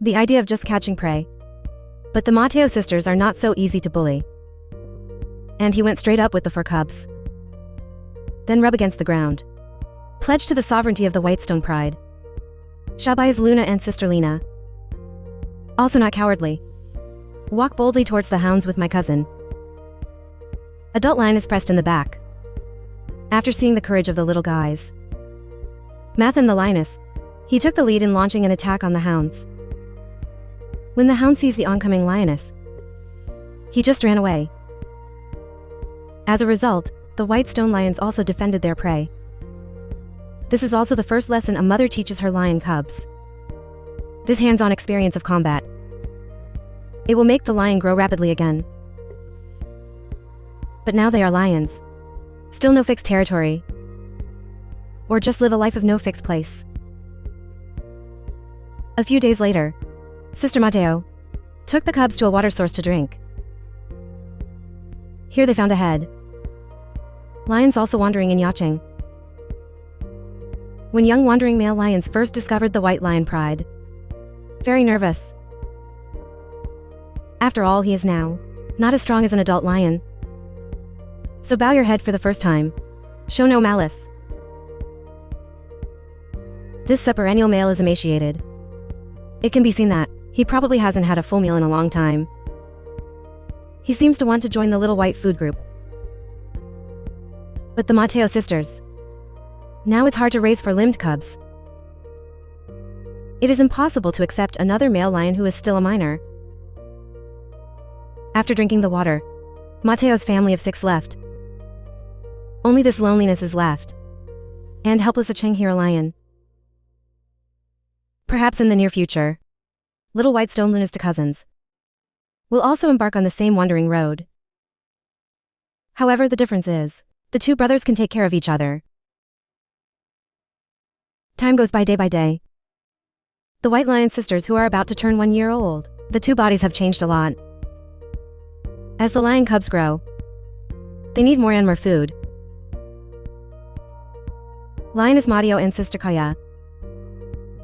the idea of just catching prey. But the Mateo sisters are not so easy to bully. And he went straight up with the 4 cubs. Then rub against the ground. Pledge to the sovereignty of the Whitestone pride. Xiaobai's Luna and sister Lina. Also not cowardly. Walk boldly towards the hounds with my cousin. Adult lioness pressed in the back. After seeing the courage of the little guys. Mathan the lioness. He took the lead in launching an attack on the hounds. When the hound sees the oncoming lioness, he just ran away. As a result, the Whitestone lions also defended their prey. This is also the first lesson a mother teaches her lion cubs. This hands-on experience of combat. It will make the lion grow rapidly again. But now they are lions. Still no fixed territory. Or just live a life of no fixed place. A few days later, Sister Mateo took the cubs to a water source to drink. Here they found a head. Lions also wandering and yachting. When young wandering male lions first discovered the white lion pride. Very nervous. After all, he is now not as strong as an adult lion. So bow your head for the first time. Show no malice. This subperennial male is emaciated. It can be seen that he probably hasn't had a full meal in a long time. He seems to want to join the little white food group. But the Mateo sisters. Now it's hard to raise 4 limbed cubs. It is impossible to accept another male lion who is still a minor. After drinking the water, Mateo's family of 6 left. Only this loneliness is left. And helpless a Chenghira lion. Perhaps in the near future, little Whitestone Lunas to cousins will also embark on the same wandering road. However, the difference is, the 2 brothers can take care of each other. Time goes by day. The White Lion sisters who are about to turn 1 year old, the 2 bodies have changed a lot. As the lion cubs grow, they need more and more food. Lioness Mateo and sister Kaya.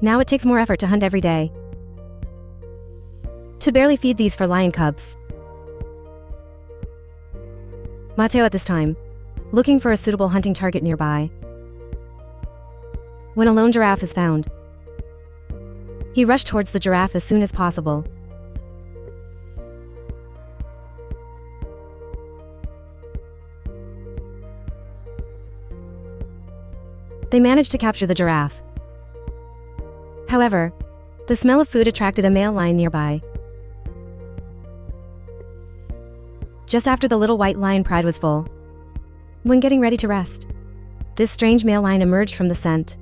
Now it takes more effort to hunt every day. To barely feed these 4 lion cubs. Mateo at this time, looking for a suitable hunting target nearby. When a lone giraffe is found, he rushed towards the giraffe as soon as possible. They managed to capture the giraffe. However, the smell of food attracted a male lion nearby. Just after the little white lion pride was full, when getting ready to rest, this strange male lion emerged from the scent.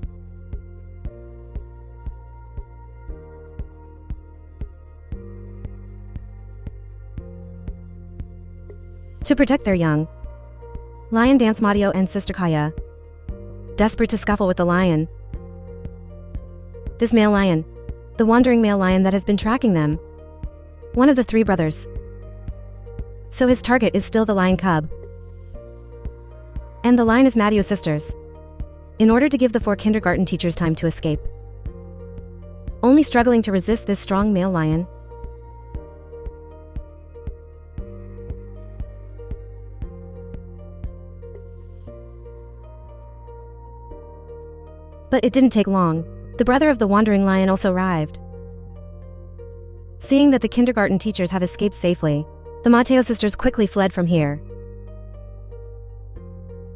To protect their young, lion dance Mateo and sister Kaya, desperate to scuffle with the lion. This male lion, the wandering male lion that has been tracking them, one of the 3 brothers. So his target is still the lion cub. And the lioness Mateo sisters. In order to give the 4 kindergarten teachers time to escape. Only struggling to resist this strong male lion. But it didn't take long. The brother of the wandering lion also arrived. Seeing that the kindergarten teachers have escaped safely, the Mateo sisters quickly fled from here.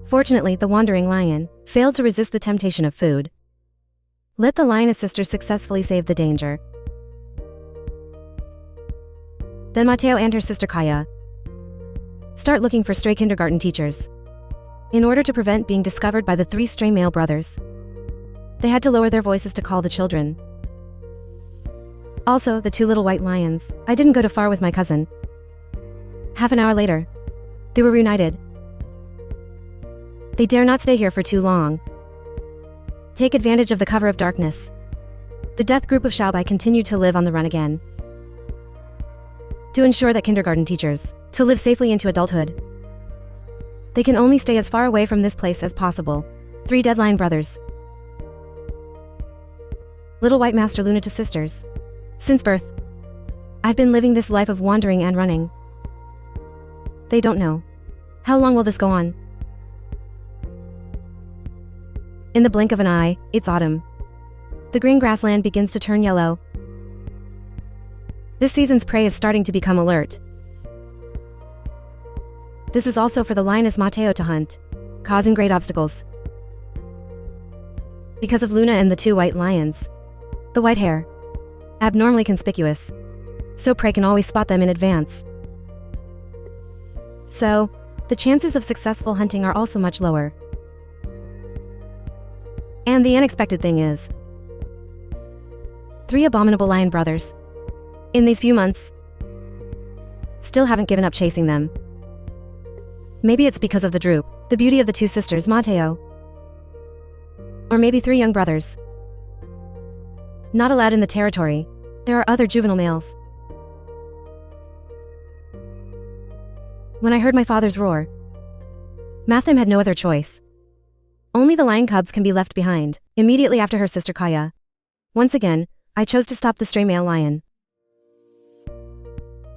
Fortunately, the wandering lion failed to resist the temptation of food. Let the lioness sisters successfully save the danger. Then Mateo and her sister Kaya start looking for stray kindergarten teachers. In order to prevent being discovered by the 3 stray male brothers, they had to lower their voices to call the children. Also, the 2 little white lions. I didn't go too far with my cousin. Half an hour later, they were reunited. They dare not stay here for too long. Take advantage of the cover of darkness. The death group of Xiaobai continued to live on the run again. To ensure that kindergarten teachers to live safely into adulthood, they can only stay as far away from this place as possible. 3 dead lion brothers. Little White Master Luna to sisters. Since birth, I've been living this life of wandering and running. They don't know. How long will this go on? In the blink of an eye, it's autumn. The green grassland begins to turn yellow. This season's prey is starting to become alert. This is also for the lioness Mateo to hunt, causing great obstacles. Because of Luna and the two white lions, the white hair, abnormally conspicuous, so prey can always spot them in advance. So, the chances of successful hunting are also much lower. And the unexpected thing is, 3 abominable lion brothers, in these few months, still haven't given up chasing them. Maybe it's because of the droop, the beauty of the 2 sisters Mateo. Or maybe 3 young brothers. Not allowed in the territory, there are other juvenile males. When I heard my father's roar, Matham had no other choice. Only the lion cubs can be left behind. Immediately after her sister Kaya, once again, I chose to stop the stray male lion.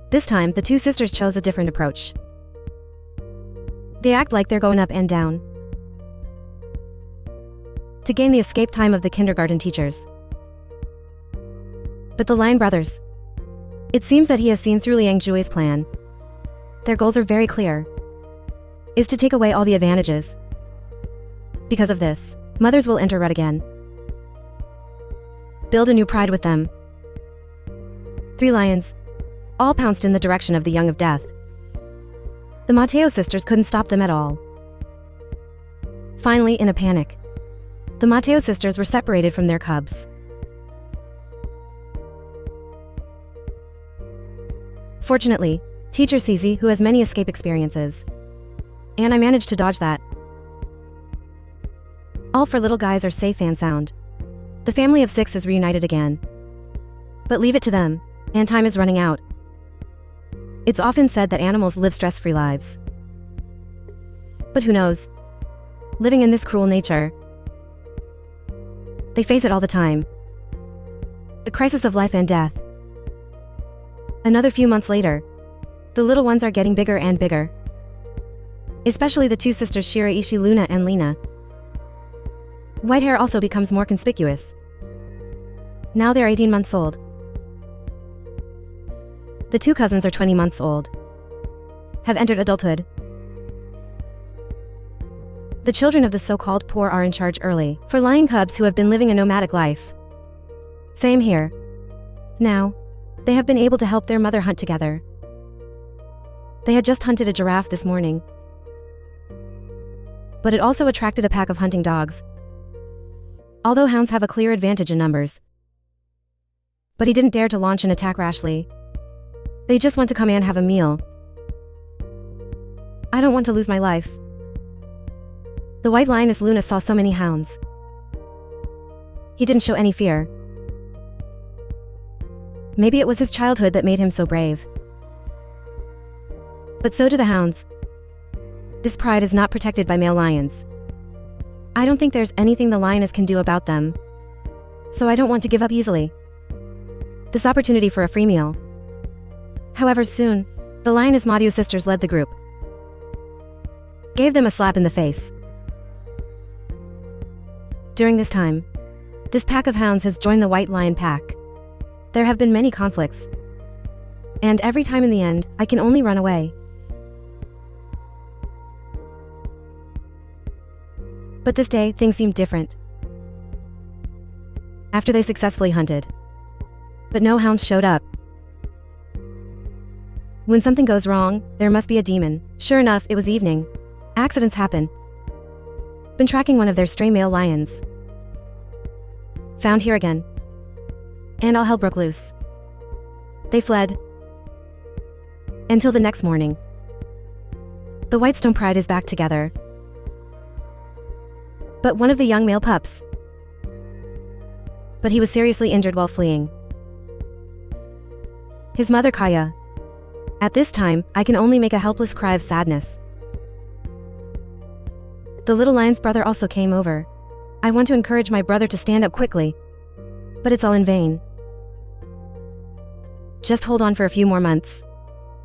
This time, the 2 sisters chose a different approach. They act like they're going up and down to gain the escape time of the kindergarten teachers. But the lion brothers, it seems that he has seen through Liang Jui's plan. Their goals are very clear, is to take away all the advantages. Because of this, mothers will enter red again. Build a new pride with them. 3 lions, all pounced in the direction of the young of death. The Mateo sisters couldn't stop them at all. Finally, in a panic, the Mateo sisters were separated from their cubs. Fortunately, Teacher Cizi, who has many escape experiences, and I managed to dodge that. All 4 little guys are safe and sound. The family of 6 is reunited again. But leave it to them, and time is running out. It's often said that animals live stress-free lives. But who knows? Living in this cruel nature, they face it all the time. The crisis of life and death. Another few months later, the little ones are getting bigger and bigger. Especially the 2 sisters Shiraishi, Luna and Lena. White hair also becomes more conspicuous. Now they're 18 months old. The 2 cousins are 20 months old. Have entered adulthood. The children of the so-called poor are in charge early, for lion cubs who have been living a nomadic life. Same here. Now, they have been able to help their mother hunt together. They had just hunted a giraffe this morning. But it also attracted a pack of hunting dogs. Although hounds have a clear advantage in numbers. But he didn't dare to launch an attack rashly. They just want to come and have a meal. I don't want to lose my life. The white lioness Luna saw so many hounds. He didn't show any fear. Maybe it was his childhood that made him so brave. But so do the hounds. This pride is not protected by male lions. I don't think there's anything the lioness can do about them. So I don't want to give up easily. This opportunity for a free meal. However, soon, the lioness Mateo sisters led the group. Gave them a slap in the face. During this time, this pack of hounds has joined the white lion pack. There have been many conflicts. And every time in the end, I can only run away. But this day, things seemed different. After they successfully hunted. But no hounds showed up. When something goes wrong, there must be a demon. Sure enough, it was evening. Accidents happen. Been tracking one of their stray male lions. Found here again. And all hell broke loose. They fled. Until the next morning. The Whitestone Pride is back together. But one of the young male pups. But he was seriously injured while fleeing. His mother Kaya. At this time, I can only make a helpless cry of sadness. The little lion's brother also came over. I want to encourage my brother to stand up quickly. But it's all in vain. Just hold on for a few more months.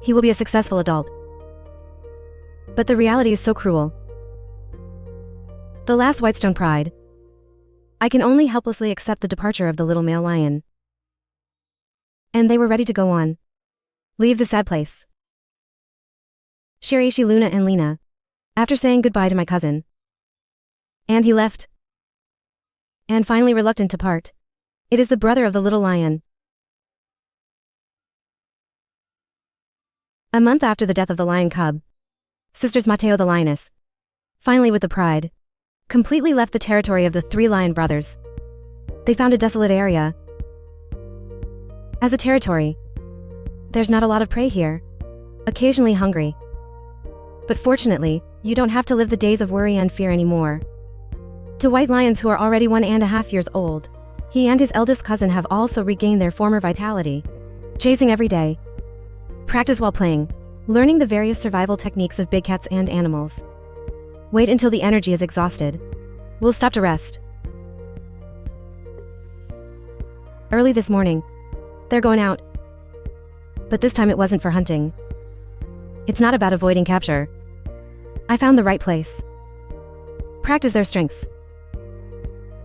He will be a successful adult. But the reality is so cruel. The last Whitestone pride. I can only helplessly accept the departure of the little male lion. And they were ready to go on. Leave the sad place. Shiraishi, Luna, and Lena. After saying goodbye to my cousin. And he left. And finally reluctant to part. It is the brother of the little lion. A month after the death of the lion cub, sisters Mateo the lioness, finally with the pride, completely left the territory of the 3 lion brothers. They found a desolate area. As a territory, there's not a lot of prey here, occasionally hungry. But fortunately, you don't have to live the days of worry and fear anymore. To white lions who are already 1.5 years old, he and his eldest cousin have also regained their former vitality. Chasing every day. Practice while playing, learning the various survival techniques of big cats and animals. Wait until the energy is exhausted. We'll stop to rest. Early this morning, they're going out. But this time it wasn't for hunting. It's not about avoiding capture. I found the right place. Practice their strengths.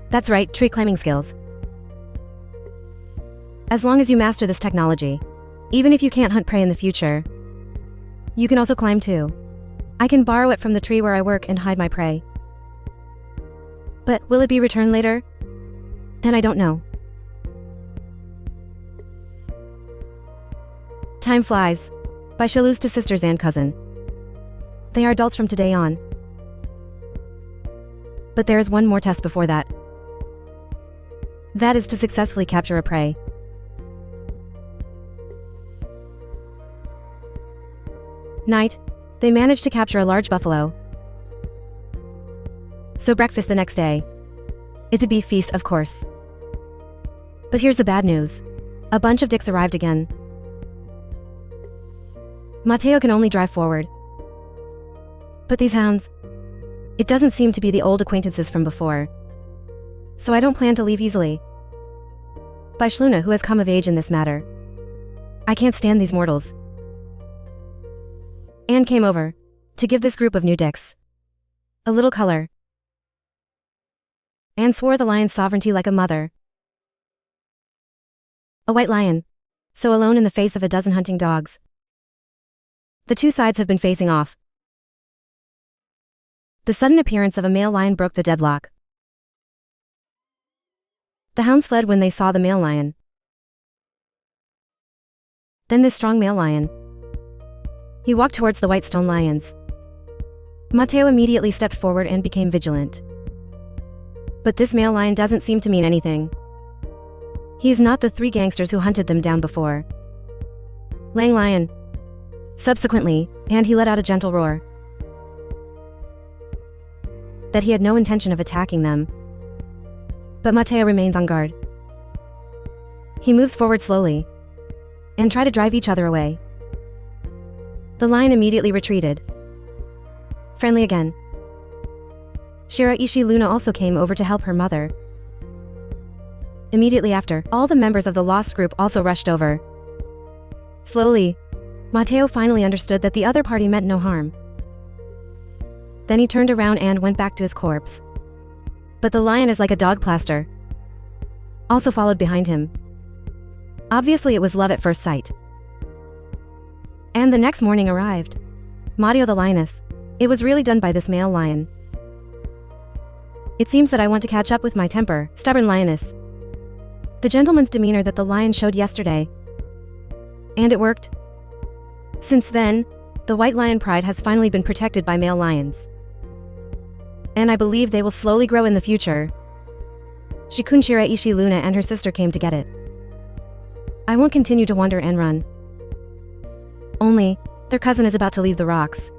That's right, tree climbing skills. As long as you master this technology, even if you can't hunt prey in the future, you can also climb too. I can borrow it from the tree where I work and hide my prey. But will it be returned later? Then I don't know. Time flies. By Shalu's to sisters and cousin. They are adults from today on. But there is one more test before that. That is to successfully capture a prey. Night, they managed to capture a large buffalo. So breakfast the next day. It's a beef feast, of course. But here's the bad news. A bunch of dicks arrived again. Mateo can only drive forward. But these hounds, it doesn't seem to be the old acquaintances from before. So I don't plan to leave easily. By Shluna, who has come of age in this matter. I can't stand these mortals. Anne came over to give this group of new dicks a little color. Anne swore the lion's sovereignty like a mother. A white lion, so alone in the face of a dozen hunting dogs. The two sides have been facing off. The sudden appearance of a male lion broke the deadlock. The hounds fled when they saw the male lion. Then this strong male lion. He walked towards the Whitestone lions. Mateo immediately stepped forward and became vigilant. But this male lion doesn't seem to mean anything. He is not the 3 gangsters who hunted them down before. Lang lion. Subsequently, and he let out a gentle roar. That he had no intention of attacking them. But Mateo remains on guard. He moves forward slowly and try to drive each other away. The lion immediately retreated. Friendly again. Shiraishi Luna also came over to help her mother. Immediately after, all the members of the lost group also rushed over. Slowly, Mateo finally understood that the other party meant no harm. Then he turned around and went back to his corpse. But the lion is like a dog plaster. Also followed behind him. Obviously it was love at first sight. And the next morning arrived. Mateo the lioness. It was really done by this male lion. It seems that I want to catch up with my temper, stubborn lioness. The gentleman's demeanor that the lion showed yesterday. And it worked. Since then, the white lion pride has finally been protected by male lions. And I believe they will slowly grow in the future. Shikun Shiraishi Luna and her sister came to get it. I won't continue to wander and run. Only, their cousin is about to leave the rocks.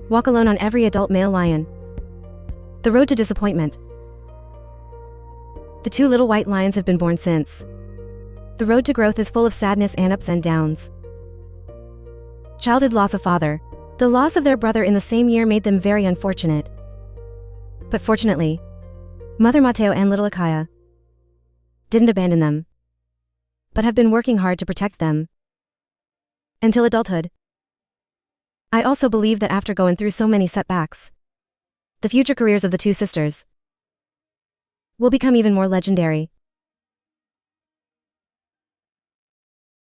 Walk alone on every adult male lion. The road to disappointment. The 2 little white lions have been born since. The road to growth is full of sadness and ups and downs. Childhood loss of father. The loss of their brother in the same year made them very unfortunate. But fortunately, Mother Mateo and little Akaya didn't abandon them. but have been working hard to protect them until adulthood. I also believe that after going through so many setbacks, the future careers of the two sisters will become even more legendary.